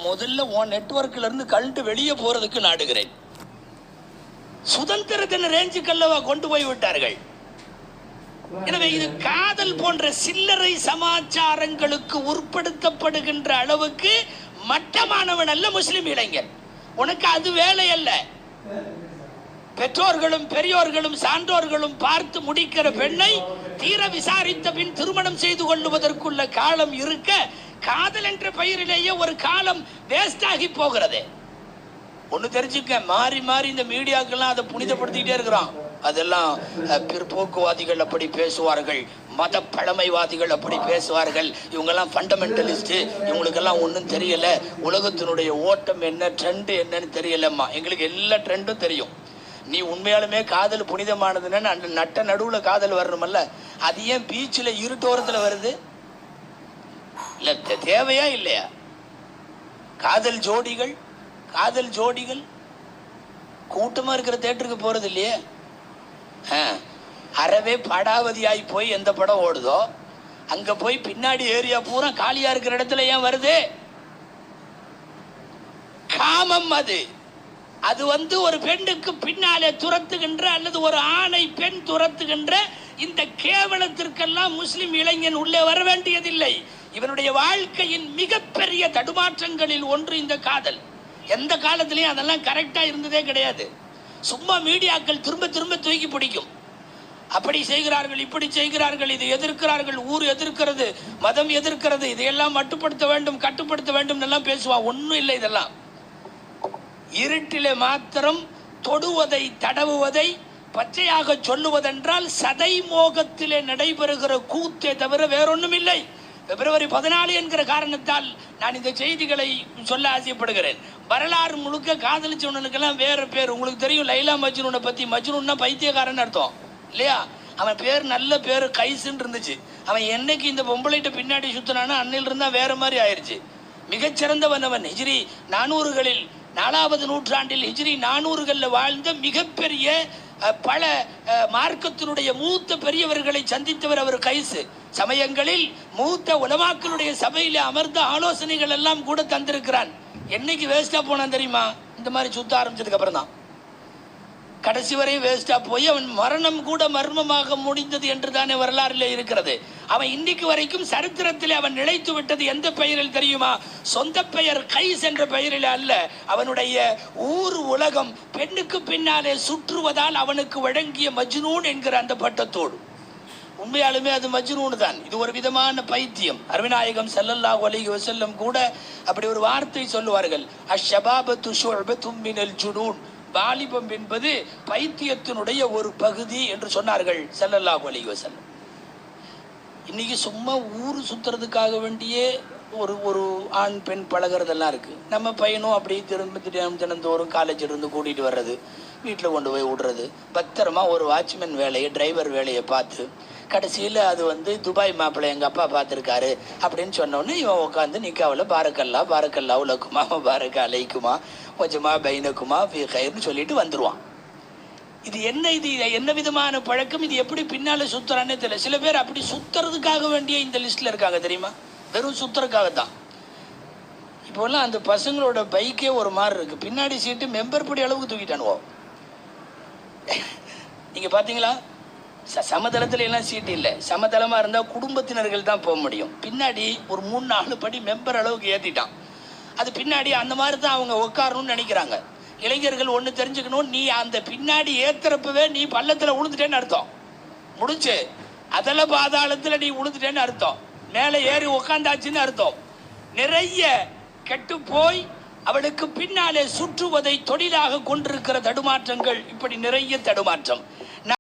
முதல்ல உன் நெட்வொர்க்ல இருந்து கழட்டு வெளியே போறதுக்கு நாடுகிறேன். சுதந்திரத்தின் ரேஞ்சுக்கல்லவா கொண்டு போய் விட்டார்கள். எனவே இது காதல் போன்ற சில்லறை சமாச்சாரங்களுக்கு உட்படுத்தப்படுகின்ற அளவுக்கு மட்டமானவன் அல்ல முஸ்லிம் இளைஞன். உனக்கு அது வேலை அல்ல. பெற்றோர்களும் பெரியோர்களும் சான்றோர்களும் பார்த்து முடிக்கிற பெண்ணை தீர விசாரித்த பின் திருமணம் செய்து கொள்ளுவதற்குள்ள காலம் இருக்க, காதல் என்ற பெயரிலேயே ஒரு காலம் வேஸ்ட் ஆகி போகிறது. ஒண்ணு தெரிஞ்சுக்க, மாறி மாறி இந்த மீடியாக்கெல்லாம் அதை புனிதப்படுத்திக்கிட்டே இருக்கிறான். அதெல்லாம் பிற்போக்குவாதிகள் அப்படி பேசுவார்கள், மத பழமைவாதிகள் அப்படி பேசுவார்கள், இவங்கெல்லாம் ஃபண்டமெண்டலிஸ்ட், இவங்களுக்கெல்லாம் ஒன்றும் தெரியல, உலகத்தினுடைய ஓட்டம் என்ன, ட்ரெண்ட் என்னன்னு தெரியலம்மா. எங்களுக்கு எல்லா ட்ரெண்டும் தெரியும். நீ உண்மையாலுமே காதல் புனிதமானதுன்னு அந்த நட்ட நடுவுல காதல் வரணுமல்ல, அது ஏன் பீச்சில் இருட்டோரத்தில் வருது? இல்ல, தேவையா இல்லையா? காதல் ஜோடிகள் கூட்டமா இருக்கிற தியேட்டருக்கு போறது இல்லையே. அறவே படாவதியாய் போய் எந்த படம் ஓடுதோ அங்க போய் பின்னாடி ஏரியா பூரா காலியா இருக்கிற இடத்துல ஏன் வருது? காமம். அது ஒரு பெண்ணுக்கு பின்னாலே துரத்துகின்ற அல்லது ஒரு ஆணை பெண் துரத்துகின்ற இந்த கேவலத்திற்கெல்லாம் முஸ்லிம் இளைஞன் உள்ளே வர வேண்டியதில்லை. இவனுடைய வாழ்க்கையின் மிகப்பெரிய தடுமாற்றங்களில் ஒன்று இந்த காதல். எந்த காலத்திலையும் அதெல்லாம் கரெக்டா இருந்ததே கிடையாது. சும்மா மீடியாக்கள் திரும்ப திரும்ப தூக்கி பிடிக்கும். அப்படி செய்கிறார்கள், இப்படி செய்கிறார்கள், இது எதிர்க்கிறார்கள், ஊர் எதிர்க்கிறது, மதம் எதிர்க்கிறது, இதையெல்லாம் மட்டுப்படுத்த வேண்டும், கட்டுப்படுத்த வேண்டும் எல்லாம் பேசுவான். ஒன்றும் இல்லை. இதெல்லாம் இருட்டிலே மாத்திரம் தொடுவதை தடவுவதை பச்சையாக சொல்லுவதென்றால் சதை மோகத்திலே நடைபெறுகிற கூத்தே தவிர வேறொன்றும் இல்லை. பிப்ரவரி 14 என்கிற காரணத்தால் நான் இந்த செய்திகளை சொல்ல ஆசைப்படுகிறேன். வரலாறு முழுக்க காதலிச்சவனுக்கெல்லாம் வேற பேர் உங்களுக்கு தெரியும். லைலா மஜ்னூனை பத்தி, மஜ்னூன்னா பைத்தியக்காரன் அர்த்தம் இல்லையா? அவன் பேர் நல்ல பேர் கைசுன்னு இருந்துச்சு. அவன் என்னைக்கு இந்த பொம்பளைட்ட பின்னாடி சுத்தினானோ அன்னில் இருந்தா வேற மாதிரி ஆயிடுச்சு. மிகச்சிறந்தவன் அவன். ஹிஜ்ரி 400களில் 4வது நூற்றாண்டில் ஹிஜ்ரி 400களில் வாழ்ந்த மிகப்பெரிய பல மார்க்கத்தினுடைய மூத்த பெரியவர்களை சந்தித்தவர் அவர் கைசு. சமயங்களில் மூத்த உலமாக்களுடைய சபையில அமர்ந்த ஆலோசனைகள் எல்லாம் கூட தந்திருக்கிறான். என்னைக்கு வேஸ்டா போனான் தெரியுமா? இந்த மாதிரி சுத்த ஆரம்பிச்சதுக்கு அப்புறம் தான். கடைசி வரை வேஸ்டா போய் அவன் மரணம் கூட மர்மமாக முடிந்தது என்று தானே வரலாறுல இருக்கிறது. அவன் இன்னைக்கு வரைக்கும் சரித்திரத்தில் அவன் நிலைத்து விட்டது எந்த பெயரில் தெரியுமா? சொந்த பெயர் கைஸ் என்ற பெயரில் அல்ல. அவனுடைய ஊர் உலகம் பெண்ணுக்கு பின்னாலே சுற்றுவதால் அவனுக்கு வழங்கிய மஜ்னூன் என்கிற அந்த பட்டத்தோடு. உண்மையாலுமே அது மஜ்னூன் தான். இது ஒரு விதமான பைத்தியம். அருமைநாயகம் ஸல்லல்லாஹு அலைஹி வஸல்லம் கூட அப்படி ஒரு வார்த்தை சொல்லுவார்கள், அஷ்ஷபாபத்து ஷுஅபத்தும் மினல் ஜுனூன். வாலிபம் என்பது பைத்தியத்தினுடைய ஒரு பகுதி என்று சொன்னார்கள் ஸல்லல்லாஹு அலைஹி வஸல்லம். இன்னைக்கு சும்மா ஊர் சுத்துறதுக்காக வேண்டியே ஒரு ஆண் பெண் பழகிறதெல்லாம் இருக்கு. நம்ம பையனும் அப்படி தினந்தோறும் காலேஜில் இருந்து கூட்டிட்டு வர்றது, வீட்டில் கொண்டு போய் விடுறது, பத்திரமா ஒரு வாட்ச்மேன் வேலையை, டிரைவர் வேலையை பார்த்து கடைசியில் அது துபாய் மாப்பிள்ளை எங்கள் அப்பா பார்த்துருக்காரு அப்படின்னு சொன்னோடனே இவன் உட்காந்து நிக்காவில் பாரக்கல்லா உலக்குமா பாரக்க அலைக்குமா கொஞ்சமா பைனக்குமா ஃபீர்னு சொல்லிட்டு வந்துடுவான். இது என்ன விதமான பழக்கம்? இது எப்படி பின்னால சுத்துறானே தெரியல. சில பேர் அப்படி சுத்துறதுக்காக வேண்டிய இந்த லிஸ்ட்ல இருக்காங்க தெரியுமா? வெறும் சுத்துறதுக்காகத்தான். இப்போல்லாம் அந்த பசங்களோட பைக்கே ஒரு மாதிரி இருக்கு. பின்னாடி சீட்டு மெம்பர் படி அளவுக்கு தூக்கிட்டானுவோம். நீங்க பாத்தீங்களா? சமதளத்துல எல்லாம் சீட்டு இல்லை. சமதளமா இருந்தா குடும்பத்தினர்கள் தான் போக முடியும். பின்னாடி ஒரு 3-4 படி மெம்பர் அளவுக்கு ஏத்திட்டான். அது பின்னாடி அந்த மாதிரி தான் அவங்க உட்காரணும்னு நினைக்கிறாங்க. இளைஞர்கள் ஒண்ணு தெரிஞ்சுக்கணும், நீ அந்த பின்னாடி ஏத்துறப்பவே நீ பள்ளத்துல உழுந்துட்டேன்னு அர்த்தம். முடிஞ்சு அதல பாதாளத்துல நீ உழுந்துட்டேன்னு அர்த்தம். மேலே ஏறி உட்காந்தாச்சுன்னு அர்த்தம். நிறைய கெட்டு போய் அவளுக்கு பின்னாலே சுற்றுவதை தொழிலாக கொண்டிருக்கிற தடுமாற்றங்கள், இப்படி நிறைய தடுமாற்றம்.